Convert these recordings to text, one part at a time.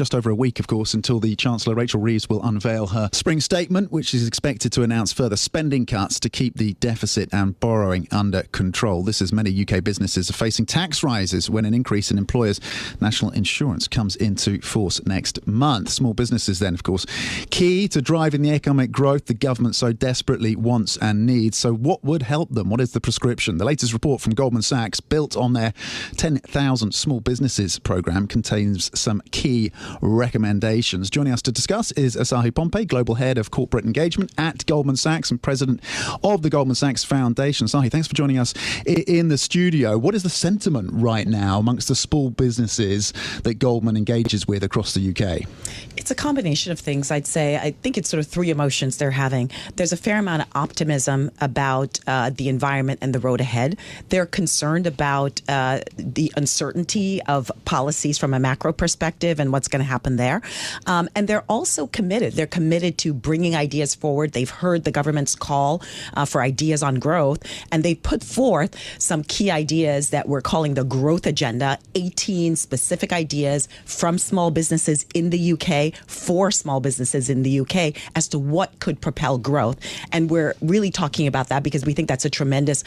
just over a week, of course, until the Chancellor Rachel Reeves will unveil her spring statement, which is expected to announce further spending cuts to keep the deficit and borrowing under control. This as many UK businesses are facing tax rises when an increase in employers' national insurance comes into force next month. Small businesses then, of course, key to driving the economic growth the government so desperately wants and needs. So what would help them? What is the prescription? The latest report from Goldman Sachs, built on their 10,000 small businesses programme, contains some key recommendations. Joining us to discuss is Asahi Pompey, Global Head of Corporate Engagement at Goldman Sachs and President of the Goldman Sachs Foundation. Asahi, thanks for joining us in the studio. What is the sentiment right now amongst the small businesses that Goldman engages with across the UK? It's a combination of things, I'd say. I think it's sort of three emotions they're having. There's a fair amount of optimism about the environment and the road ahead. They're concerned about the uncertainty of policies from a macro perspective and what's going to happen there. And they're also committed. They're committed to bringing ideas forward. They've heard the government's call for ideas on growth, and they've put forth some key ideas that we're calling the growth agenda, 18 specific ideas from small businesses in the UK for small businesses in the UK as to what could propel growth. And we're really talking about that because we think that's a tremendous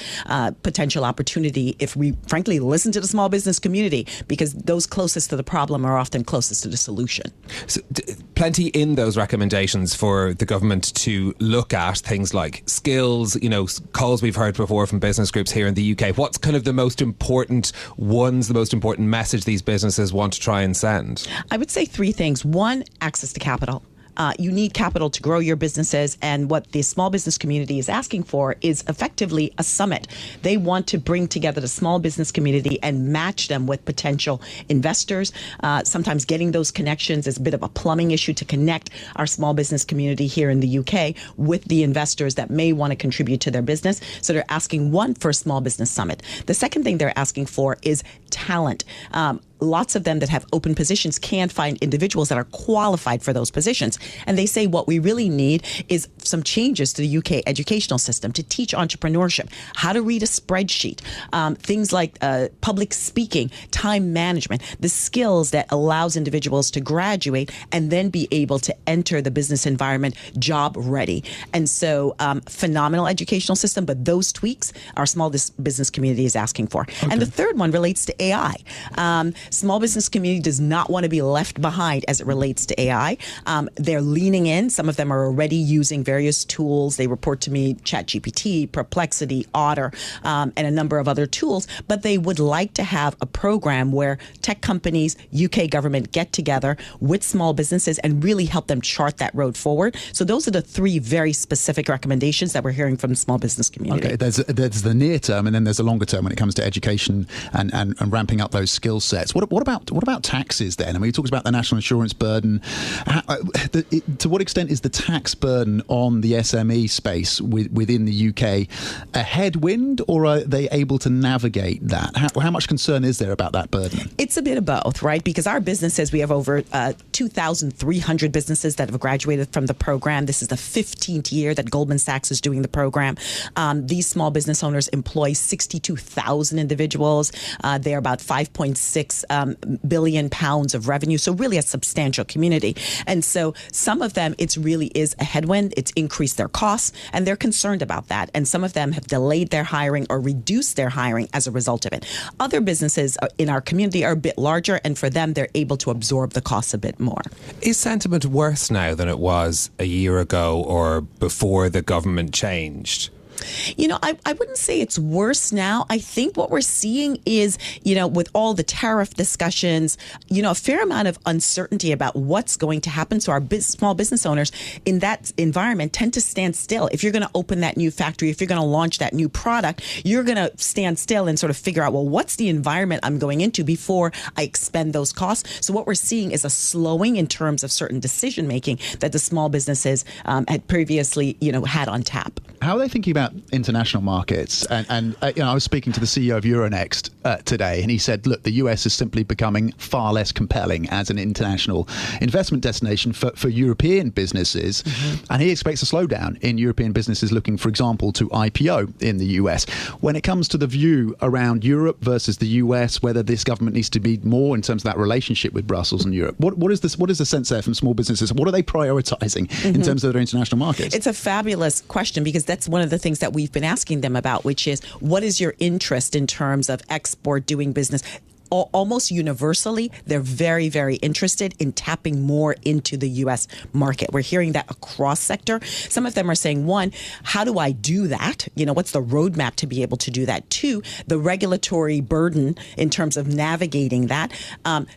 potential opportunity if we, frankly, listen to the small business community, because those closest to the problem are often closest to the solution. So, plenty in those recommendations for the government to look at, things like skills, calls we've heard before from business groups here in the UK. What's kind of the most important ones, the most important message these businesses want to try and send? I would say three things. One, access to capital. You need capital to grow your businesses, and what the small business community is asking for is effectively a summit. They want to bring together the small business community and match them with potential investors. Sometimes getting those connections is a bit of a plumbing issue to connect our small business community here in the UK with the investors that may want to contribute to their business. So they're asking, one, for a small business summit. The second thing they're asking for is talent. Lots of them that have open positions can't find individuals that are qualified for those positions. And they say what we really need is some changes to the UK educational system to teach entrepreneurship, how to read a spreadsheet, things like public speaking, time management, the skills that allows individuals to graduate and then be able to enter the business environment job ready. And so phenomenal educational system, but those tweaks our small business community is asking for. Okay. And the third one relates to AI. Small business community does not want to be left behind as it relates to AI. They're leaning in. Some of them are already using various tools. They report to me ChatGPT, Perplexity, Otter, and a number of other tools. But they would like to have a program where tech companies, UK government get together with small businesses and really help them chart that road forward. So those are the three very specific recommendations that we're hearing from the small business community. Okay, there's the near term, and then there's a longer term when it comes to education and ramping up those skill sets. What about taxes then? I mean, we talked about the national insurance burden. To what extent is the tax burden on the SME space within the UK a headwind, or are they able to navigate that? How much concern is there about that burden? It's a bit of both, right? Because our businesses, we have over 2,300 businesses that have graduated from the program. This is the 15th year that Goldman Sachs is doing the program. These small business owners employ 62,000 individuals. They're about 5.6 billion pounds of revenue. So really a substantial community. And so some of them, it really is a headwind. It's increased their costs, and they're concerned about that. And some of them have delayed their hiring or reduced their hiring as a result of it. Other businesses in our community are a bit larger, and for them, they're able to absorb the costs a bit more. Is sentiment worse now than it was a year ago or before the government changed? I wouldn't say it's worse now. I think what we're seeing is, with all the tariff discussions, a fair amount of uncertainty about what's going to happen. So our small business owners in that environment tend to stand still. If you're going to open that new factory, if you're going to launch that new product, you're going to stand still and sort of figure out, well, what's the environment I'm going into before I expend those costs? So what we're seeing is a slowing in terms of certain decision making that the small businesses had previously, had on tap. How are they thinking about international markets? And I was speaking to the CEO of Euronext today, and he said, look, the US is simply becoming far less compelling as an international investment destination for European businesses. And he expects a slowdown in European businesses looking, for example, to IPO in the US. When it comes to the view around Europe versus the US, whether this government needs to be more in terms of that relationship with Brussels and Europe, what is the sense there from small businesses? What are they prioritizing in terms of their international markets? It's a fabulous question, because that's one of the things that we've been asking them about, which is, what is your interest in terms of export, doing business? Almost universally, they're very, very interested in tapping more into the U.S. market. We're hearing that across sector. Some of them are saying, one, how do I do that? What's the roadmap to be able to do that? Two, the regulatory burden in terms of navigating that.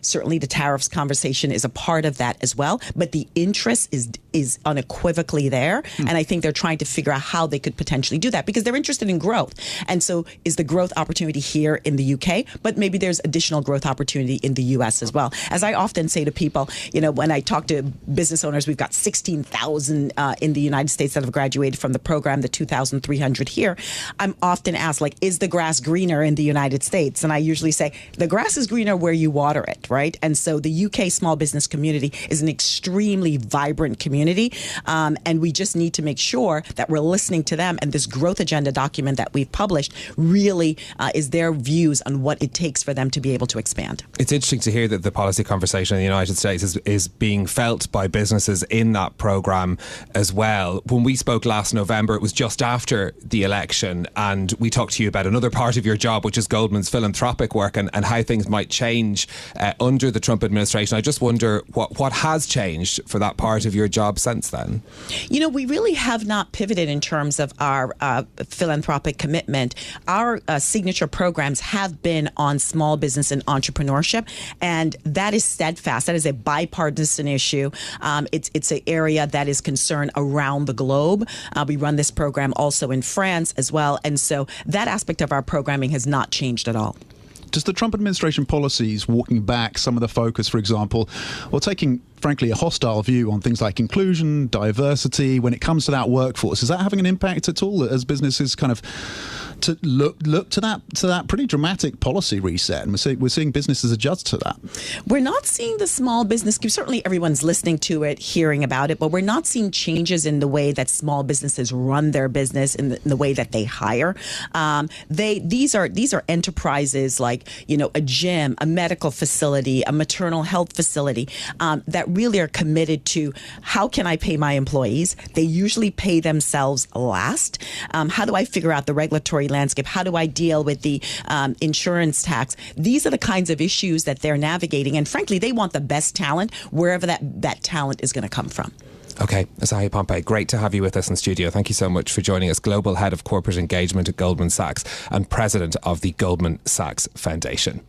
Certainly the tariffs conversation is a part of that as well, but the interest is unequivocally there. And I think they're trying to figure out how they could potentially do that, because they're interested in growth. And so is the growth opportunity here in the UK, but maybe there's additional growth opportunity in the U.S. as well. As I often say to people, when I talk to business owners, we've got 16,000 in the United States that have graduated from the program, the 2,300 here. I'm often asked, is the grass greener in the United States? And I usually say, the grass is greener where you water it, right? And so the UK small business community is an extremely vibrant community. And we just need to make sure that we're listening to them. And this growth agenda document that we've published really is their views on what it takes for them to be able to expand. It's interesting to hear that the policy conversation in the United States is being felt by businesses in that programme as well. When we spoke last November, it was just after the election, and we talked to you about another part of your job, which is Goldman's philanthropic work, and how things might change under the Trump administration. I just wonder what has changed for that part of your job since then? We really have not pivoted in terms of our philanthropic commitment. Our signature programs have been on small business and entrepreneurship, and that is steadfast. That is a bipartisan issue. It's an area that is concerned around the globe. We run this program also in France as well, and so that aspect of our programming has not changed at all. Does the Trump administration policies walking back some of the focus, for example, or taking, frankly, a hostile view on things like inclusion, diversity, when it comes to that workforce, is that having an impact at all as businesses kind of to look to that pretty dramatic policy reset? And we're seeing businesses adjust to that. We're not seeing the small business, certainly everyone's listening to it, hearing about it, but we're not seeing changes in the way that small businesses run their business, in the way that they hire. These are enterprises like a gym, a medical facility, a maternal health facility that really are committed to, how can I pay my employees? They usually pay themselves last. How do I figure out the regulatory landscape? How do I deal with the insurance tax? These are the kinds of issues that they're navigating. And frankly, they want the best talent wherever that talent is going to come from. Okay, Asahi Pompey, great to have you with us in studio. Thank you so much for joining us. Global Head of Corporate Engagement at Goldman Sachs and President of the Goldman Sachs Foundation.